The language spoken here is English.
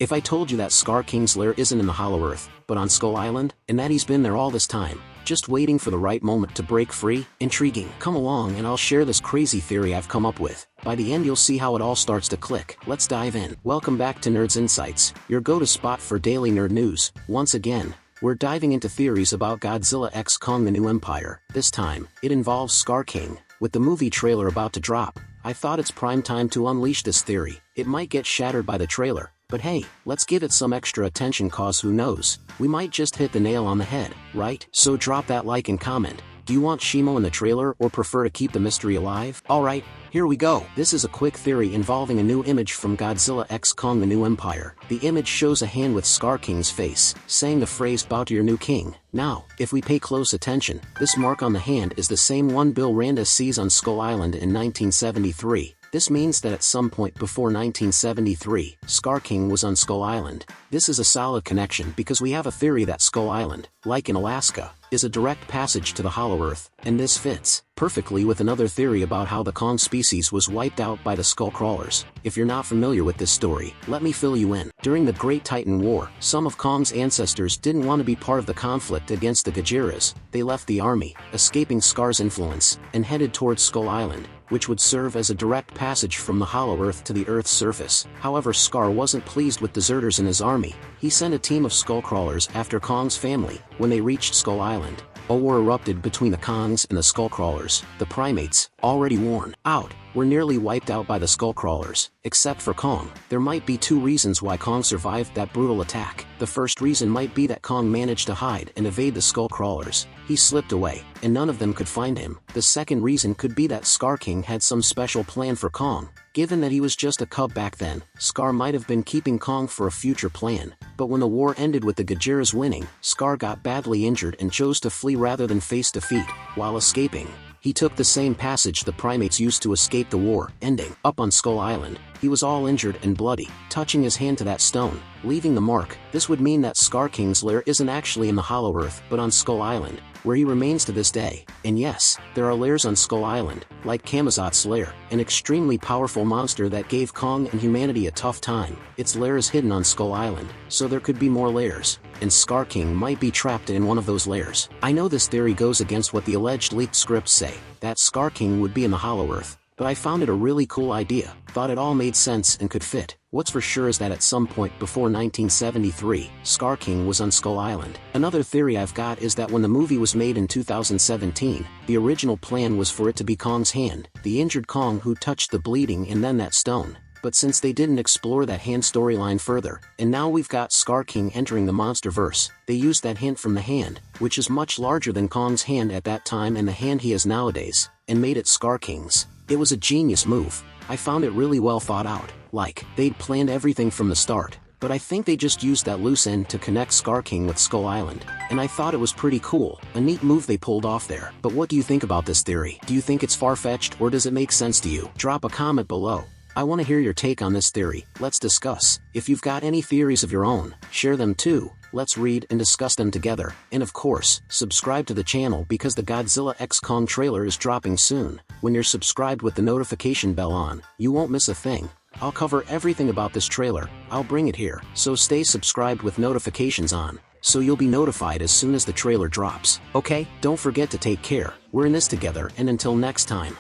If I told you that Skar King's lair isn't in the Hollow Earth, but on Skull Island, and that he's been there all this time, just waiting for the right moment to break free? Intriguing. Come along and I'll share this crazy theory I've come up with. By the end you'll see how it all starts to click. Let's dive in. Welcome back to Nerds Insights, your go-to spot for daily nerd news. Once again, we're diving into theories about Godzilla x Kong: The New Empire. This time, it involves Skar King. With the movie trailer about to drop, I thought it's prime time to unleash this theory. It might get shattered by the trailer, but hey, let's give it some extra attention cause who knows, we might just hit the nail on the head, right? So drop that like and comment. Do you want Shimo in the trailer or prefer to keep the mystery alive? Alright, here we go. This is a quick theory involving a new image from Godzilla x Kong: The New Empire. The image shows a hand with Skar King's face, saying the phrase "bow to your new king." Now, if we pay close attention, this mark on the hand is the same one Bill Randa sees on Skull Island in 1973. This means that at some point before 1973, Skar King was on Skull Island. This is a solid connection because we have a theory that Skull Island, like in Alaska, is a direct passage to the Hollow Earth, and this fits perfectly with another theory about how the Kong species was wiped out by the Skullcrawlers. If you're not familiar with this story, let me fill you in. During the Great Titan War, some of Kong's ancestors didn't want to be part of the conflict against the Godzillas. They left the army, escaping Skar's influence, and headed towards Skull Island, which would serve as a direct passage from the Hollow Earth to the Earth's surface. However, Skar wasn't pleased with deserters in his army. He sent a team of Skullcrawlers after Kong's family. When they reached Skull Island, a war erupted between the Kongs and the Skullcrawlers. The primates, already worn out, were nearly wiped out by the Skullcrawlers, except for Kong. There might be two reasons why Kong survived that brutal attack. The first reason might be that Kong managed to hide and evade the Skullcrawlers. He slipped away, and none of them could find him. The second reason could be that Skar King had some special plan for Kong. Given that he was just a cub back then, Skar might have been keeping Kong for a future plan. But when the war ended with the Godzillas winning, Skar got badly injured and chose to flee rather than face defeat. While escaping, he took the same passage the primates used to escape the war, ending up on Skull Island. He was all injured and bloody, touching his hand to that stone, leaving the mark. This would mean that Skar King's lair isn't actually in the Hollow Earth but on Skull Island, where he remains to this day. And yes, there are lairs on Skull Island, like Kamazot's lair, an extremely powerful monster that gave Kong and humanity a tough time. Its lair is hidden on Skull Island, so there could be more lairs, and Skar King might be trapped in one of those lairs. I know this theory goes against what the alleged leaked scripts say, that Skar King would be in the Hollow Earth, but I found it a really cool idea, thought it all made sense and could fit. What's for sure is that at some point before 1973, Skar King was on Skull Island. Another theory I've got is that when the movie was made in 2017, the original plan was for it to be Kong's hand, the injured Kong who touched the bleeding and then that stone. But since they didn't explore that hand storyline further, and now we've got Skar King entering the monsterverse, they used that hint from the hand, which is much larger than Kong's hand at that time and the hand he has nowadays, and made it Skar King's. It was a genius move. I found it really well thought out, like, they'd planned everything from the start, but I think they just used that loose end to connect Skar King with Skull Island, and I thought it was pretty cool, a neat move they pulled off there. But what do you think about this theory? Do you think it's far-fetched or does it make sense to you? Drop a comment below. I want to hear your take on this theory. Let's discuss. If you've got any theories of your own, share them too. Let's read and discuss them together. And of course, subscribe to the channel because the Godzilla x Kong trailer is dropping soon. When you're subscribed with the notification bell on, you won't miss a thing. I'll cover everything about this trailer. I'll bring it here. So stay subscribed with notifications on, so you'll be notified as soon as the trailer drops. Okay? Don't forget to take care. We're in this together, and until next time.